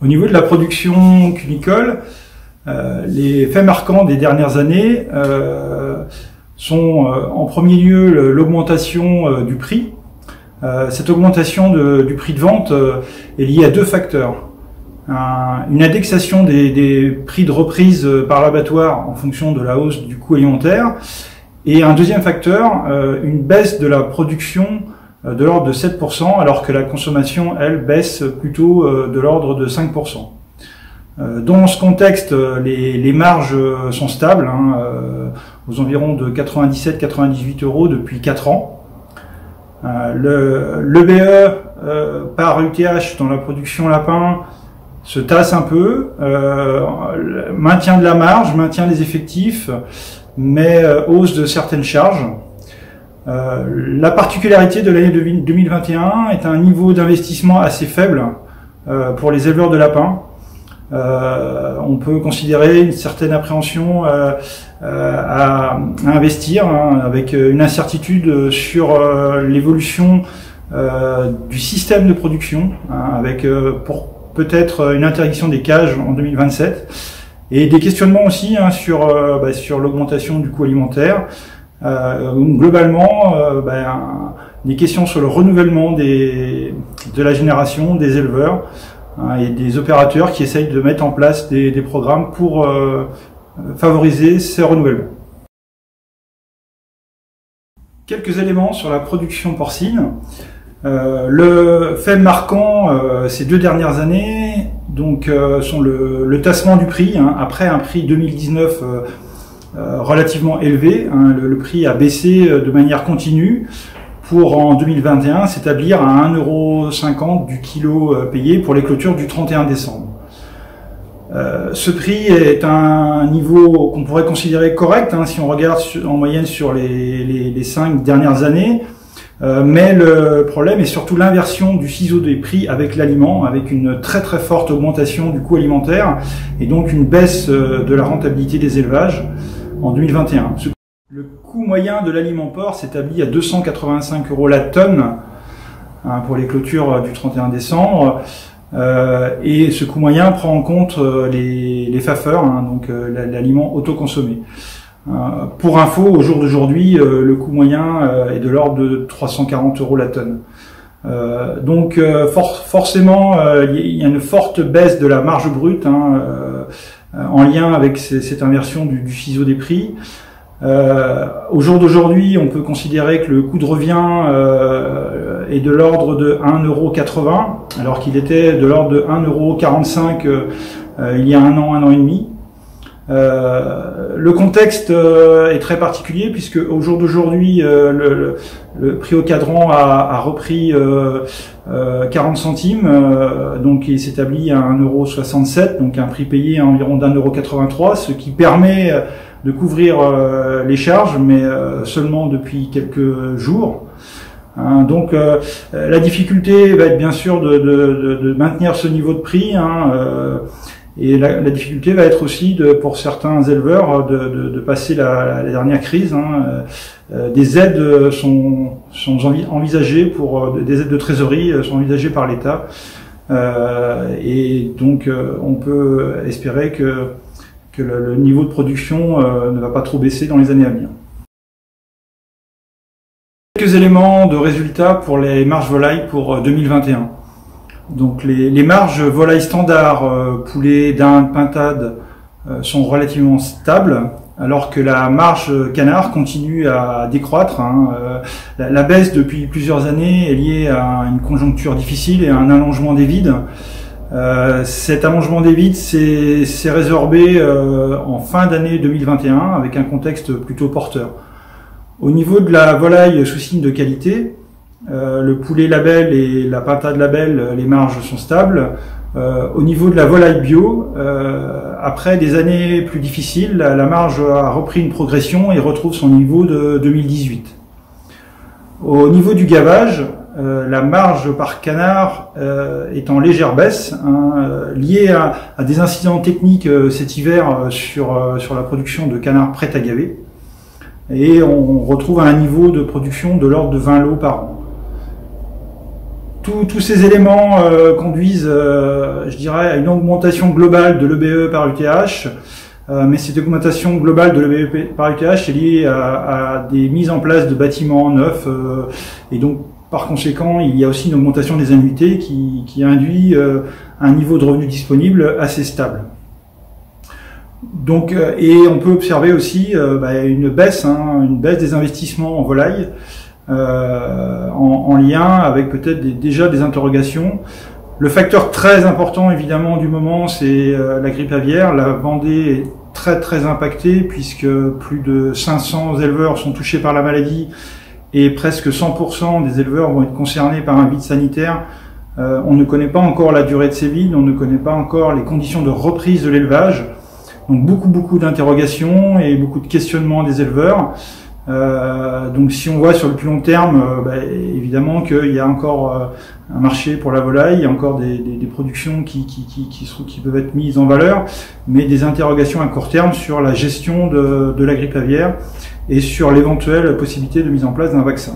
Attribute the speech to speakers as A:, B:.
A: Au niveau de la production cunicole, les faits marquants des dernières années sont en premier lieu l'augmentation du prix. Cette augmentation du prix de vente est liée à deux facteurs. Une indexation des prix de reprise par l'abattoir en fonction de la hausse du coût alimentaire, et un deuxième facteur, une baisse de la production de l'ordre de 7%, alors que la consommation, elle, baisse plutôt de l'ordre de 5%. Dans ce contexte, les marges sont stables, aux environs de 97-98 € depuis 4 ans. L'EBE par UTH dans la production lapin se tasse un peu, maintien de la marge, maintien des effectifs, mais hausse de certaines charges. La particularité de l'année 2021 est un niveau d'investissement assez faible pour les éleveurs de lapins. On peut considérer une certaine appréhension à investir, avec une incertitude sur l'évolution du système de production, avec pour peut-être une interdiction des cages en 2027, et des questionnements aussi sur l'augmentation du coût alimentaire. Globalement, des questions sur le renouvellement de la génération des éleveurs et des opérateurs qui essayent de mettre en place des programmes pour favoriser ces renouvellements. Quelques éléments sur la production porcine. Le fait marquant ces 2 dernières années sont le tassement du prix, après un prix 2019 relativement élevé. Le prix a baissé de manière continue pour en 2021 s'établir à 1,50 € du kilo payé pour les clôtures du 31 décembre. Ce prix est un niveau qu'on pourrait considérer correct si on regarde en moyenne sur les 5 dernières années. Mais le problème est surtout l'inversion du ciseau des prix avec l'aliment, avec une très forte augmentation du coût alimentaire et donc une baisse de la rentabilité des élevages en 2021. Le coût moyen de l'aliment porc s'établit à 285 € la tonne pour les clôtures du 31 décembre. Et ce coût moyen prend en compte les FAFeurs, donc l'aliment autoconsommé. Pour info, au jour d'aujourd'hui, le coût moyen est de l'ordre de 340 € la tonne. Donc forcément, il y a une forte baisse de la marge brute en lien avec cette inversion du ciseau des prix. Au jour d'aujourd'hui, on peut considérer que le coût de revient est de l'ordre de 1,80 €, alors qu'il était de l'ordre de 1,45 € il y a un an et demi. Le contexte est très particulier puisque au jour d'aujourd'hui le prix au cadran a repris 40 centimes, donc il s'établit à 1,67 €, donc un prix payé à environ d'1,83 €, ce qui permet de couvrir les charges, mais seulement depuis quelques jours. Donc la difficulté va être bien sûr de maintenir ce niveau de prix, et la difficulté va être aussi pour certains éleveurs de passer la dernière crise. Des aides sont envisagées des aides de trésorerie sont envisagées par l'État, et donc on peut espérer que le niveau de production ne va pas trop baisser dans les années à venir. Quelques éléments de résultats pour les marges volailles pour 2021. Donc les marges volailles standard, poulet, dinde, pintade sont relativement stables, alors que la marge canard continue à décroître. La baisse depuis plusieurs années est liée à une conjoncture difficile et à un allongement des vides. Cet allongement des vides s'est résorbé en fin d'année 2021 avec un contexte plutôt porteur. Au niveau de la volaille sous signe de qualité, le poulet label et la pintade label, les marges sont stables. Au niveau de la volaille bio, après des années plus difficiles, la marge a repris une progression et retrouve son niveau de 2018. Au niveau du gavage, la marge par canard est en légère baisse, liée à des incidents techniques cet hiver sur la production de canards prêts à gaver. Et on retrouve un niveau de production de l'ordre de 20 lots par an. tous ces éléments conduisent, je dirais, à une augmentation globale de l'EBE par UTH. Mais cette augmentation globale de l'EBE par UTH est liée à des mises en place de bâtiments neufs, et donc par conséquent il y a aussi une augmentation des annuités qui induit un niveau de revenu disponible assez stable. Donc, et on peut observer aussi une baisse des investissements en volaille, en lien avec peut-être déjà des interrogations. Le facteur très important évidemment du moment, c'est la grippe aviaire. La Vendée est très impactée puisque plus de 500 éleveurs sont touchés par la maladie et presque 100% des éleveurs vont être concernés par un vide sanitaire. On ne connaît pas encore la durée de ces vides, on ne connaît pas encore les conditions de reprise de l'élevage. Donc beaucoup d'interrogations et beaucoup de questionnements des éleveurs. Donc si on voit sur le plus long terme, évidemment qu'il y a encore un marché pour la volaille, il y a encore des productions qui peuvent être mises en valeur, mais des interrogations à court terme sur la gestion de la grippe aviaire et sur l'éventuelle possibilité de mise en place d'un vaccin.